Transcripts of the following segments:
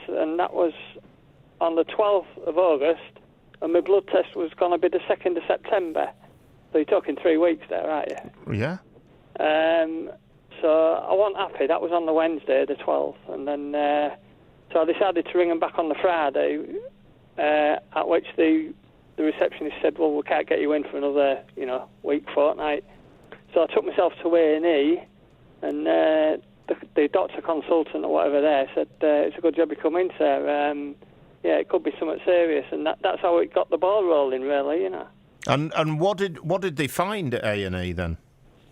and that was on the 12th of August, and my blood test was going to be the 2nd of September. So you're talking 3 weeks there, aren't you? Yeah. So I wasn't happy. That was on the Wednesday, the 12th, and then so I decided to ring them back on the Friday, at which the receptionist said, well, we can't get you in for another, week, fortnight. So I took myself to A&E, and the doctor consultant or whatever there said, it's a good job you come in, sir. It could be something serious, and that's how it got the ball rolling, really, And what did they find at A&E then?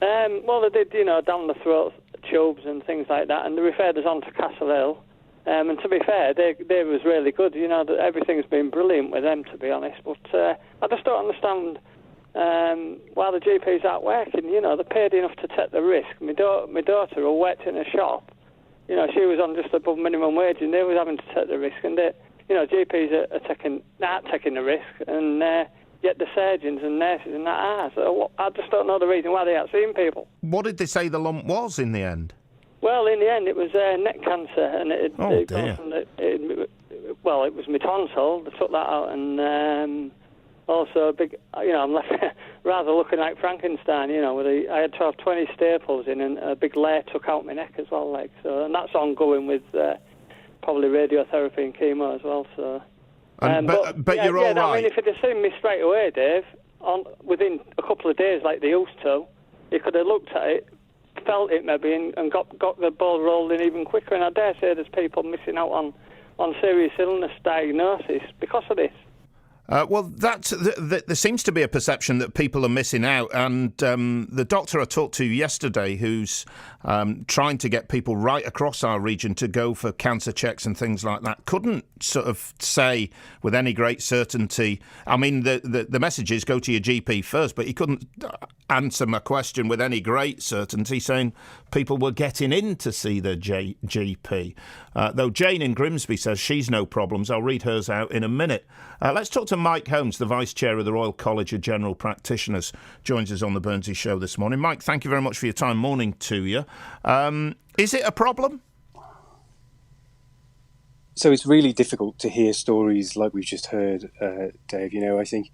Well, they did, down the throat tubes and things like that, and they referred us on to Castle Hill. And to be fair, they was really good. Everything's been brilliant with them, to be honest. But I just don't understand why the GPs aren't working. They paid enough to take the risk. My daughter, who worked in a shop, she was on just above minimum wage, and they was having to take the risk. And GPs are taking the risk, and yet the surgeons and nurses and that are. So I just don't know the reason why they aren't seeing people. What did they say the lump was in the end? Well, in the end, it was neck cancer, and it was my tonsil. They took that out, and also a big, I'm left rather looking like Frankenstein, I had to have 20 staples in, and a big layer took out my neck as well, and that's ongoing with probably radiotherapy and chemo as well. So, but you're all right. I mean, if you'd have seen me straight away, Dave, within a couple of days, like they used to, you could have looked at it, felt it maybe, and got the ball rolling even quicker. And I dare say there's people missing out on serious illness diagnosis because of this. Well, there seems to be a perception that people are missing out, and the doctor I talked to yesterday, who's trying to get people right across our region to go for cancer checks and things like that, couldn't sort of say with any great certainty. I mean, the message is go to your GP first, but he couldn't answer my question with any great certainty, saying people were getting in to see their GP. Though Jane in Grimsby says she's no problems. I'll read hers out in a minute. Let's talk to Mike Holmes, the Vice Chair of the Royal College of General Practitioners, joins us on the Burnsy Show this morning. Mike, thank you very much for your time. Morning to you. Is it a problem? So it's really difficult to hear stories like we've just heard, Dave. I think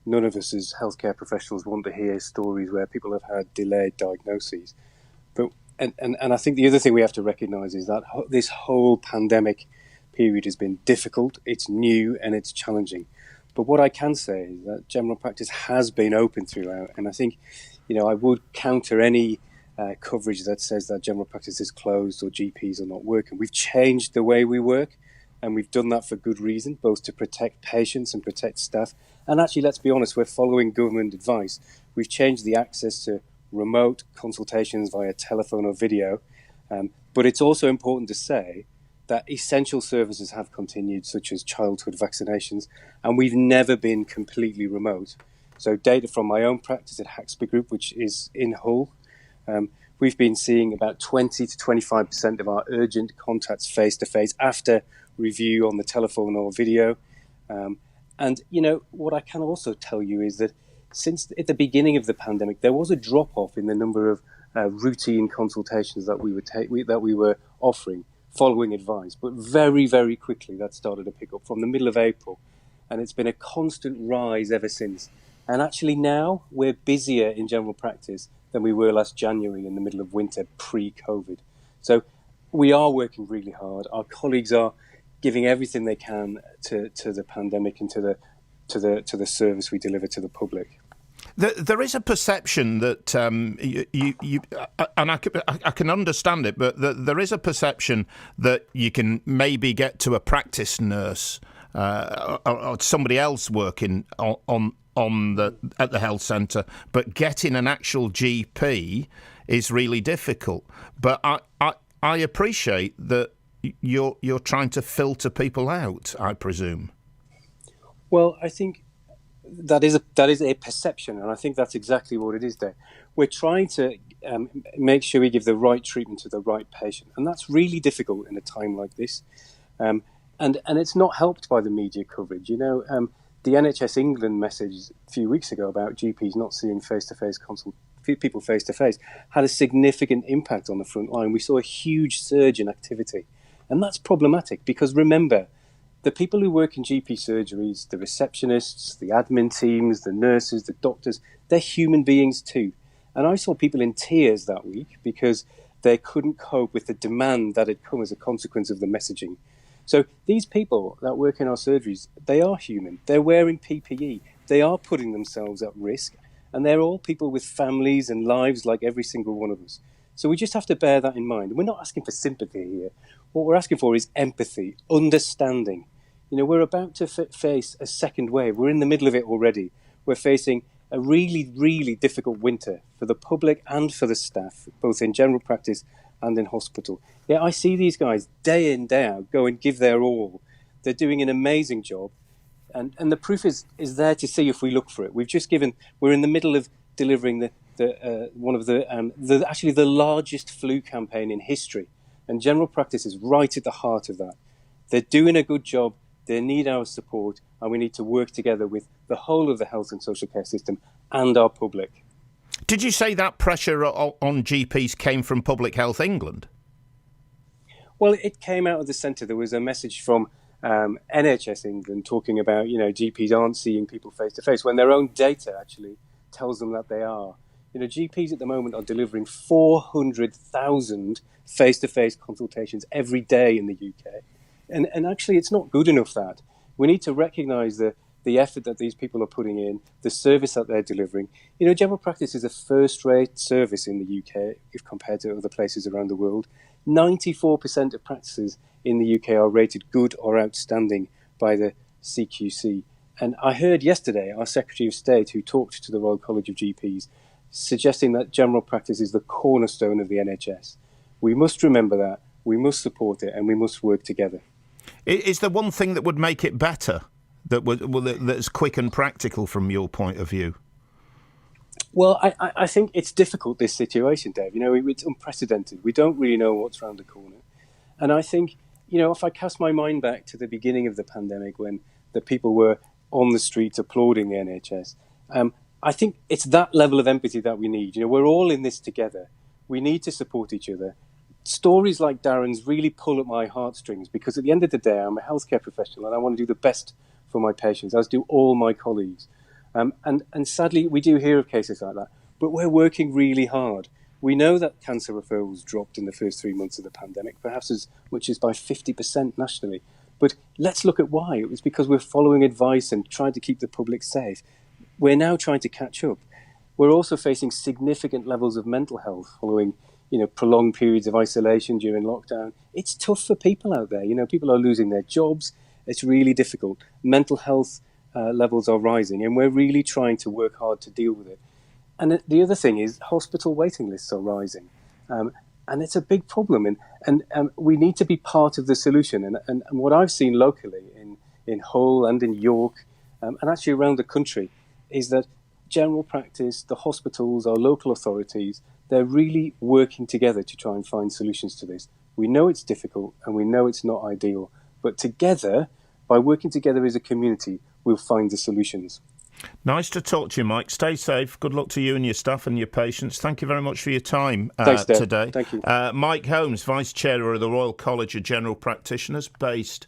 none of us as healthcare professionals want to hear stories where people have had delayed diagnoses. But and I think the other thing we have to recognise is that this whole pandemic period has been difficult, it's new and it's challenging. But what I can say is that general practice has been open throughout, and I think, I would counter any coverage that says that general practice is closed or GPs are not working. We've changed the way we work, and we've done that for good reason, both to protect patients and protect staff. And actually, let's be honest, we're following government advice. We've changed the access to remote consultations via telephone or video. But it's also important to say that essential services have continued, such as childhood vaccinations, and we've never been completely remote. So data from my own practice at Haxby Group, which is in Hull, we've been seeing about 20 to 25% of our urgent contacts face-to-face after review on the telephone or video. And, what I can also tell you is that since at the beginning of the pandemic, there was a drop-off in the number of routine consultations that we were offering following advice. But very, very quickly, that started to pick up from the middle of April. And it's been a constant rise ever since. And actually now we're busier in general practice than we were last January in the middle of winter pre-COVID. So we are working really hard. Our colleagues are giving everything they can to the pandemic and to the service we deliver to the public. There is a perception that you and I can understand it, but there is a perception that you can maybe get to a practice nurse or somebody else working at the health centre, but getting an actual GP is really difficult. But I appreciate that you're trying to filter people out, I presume. Well, I think that is a perception, and I think that's exactly what it is there. We're trying to make sure we give the right treatment to the right patient, and that's really difficult in a time like this. And it's not helped by the media coverage. The NHS England message a few weeks ago about GPs not seeing people face-to-face had a significant impact on the front line. We saw a huge surge in activity. And that's problematic because, remember, the people who work in GP surgeries, the receptionists, the admin teams, the nurses, the doctors, they're human beings too. And I saw people in tears that week because they couldn't cope with the demand that had come as a consequence of the messaging. So these people that work in our surgeries, they are human. They're wearing PPE. They are putting themselves at risk. And they're all people with families and lives like every single one of us. So we just have to bear that in mind. We're not asking for sympathy here. What we're asking for is empathy, understanding. We're about to face a second wave. We're in the middle of it already. We're facing a really, really difficult winter for the public and for the staff, both in general practice and in hospital. Yeah, I see these guys day in, day out go and give their all. They're doing an amazing job. And the proof is there to see if we look for it. We're in the middle of delivering actually the largest flu campaign in history. And general practice is right at the heart of that. They're doing a good job. They need our support, and we need to work together with the whole of the health and social care system and our public. Did you say that pressure on GPs came from Public Health England? Well, it came out of the centre. There was a message from NHS England talking about, GPs aren't seeing people face to face when their own data actually tells them that they are. GPs at the moment are delivering 400,000 face-to-face consultations every day in the UK. And actually, it's not good enough that. We need to recognise the effort that these people are putting in, the service that they're delivering. General practice is a first-rate service in the UK if compared to other places around the world. 94% of practices in the UK are rated good or outstanding by the CQC. And I heard yesterday our Secretary of State, who talked to the Royal College of GPs, suggesting that general practice is the cornerstone of the NHS. We must remember that, we must support it, and we must work together. Is there one thing that would make it better, that's quick and practical from your point of view? Well, I think it's difficult, this situation, Dave. It's unprecedented. We don't really know what's around the corner. And I think, if I cast my mind back to the beginning of the pandemic when the people were on the streets applauding the NHS, I think it's that level of empathy that we need. We're all in this together. We need to support each other. Stories like Darren's really pull at my heartstrings because at the end of the day, I'm a healthcare professional and I want to do the best for my patients, as do all my colleagues. And sadly, we do hear of cases like that, but we're working really hard. We know that cancer referrals dropped in the first 3 months of the pandemic, perhaps as much as by 50% nationally. But let's look at why. It was because we're following advice and trying to keep the public safe. We're now trying to catch up. We're also facing significant levels of mental health following prolonged periods of isolation during lockdown. It's tough for people out there. People are losing their jobs. It's really difficult. Mental health levels are rising, and we're really trying to work hard to deal with it. And the other thing is hospital waiting lists are rising. And it's a big problem. And we need to be part of the solution. And what I've seen locally in Hull and in York, and actually around the country, is that general practice, the hospitals, our local authorities, they're really working together to try and find solutions to this. We know it's difficult and we know it's not ideal, but together, by working together as a community, we'll find the solutions. Nice to talk to you, Mike. Stay safe. Good luck to you and your staff and your patients. Thank you very much for your time Thanks, today. Thank you. Mike Holmes, Vice Chair of the Royal College of General Practitioners, based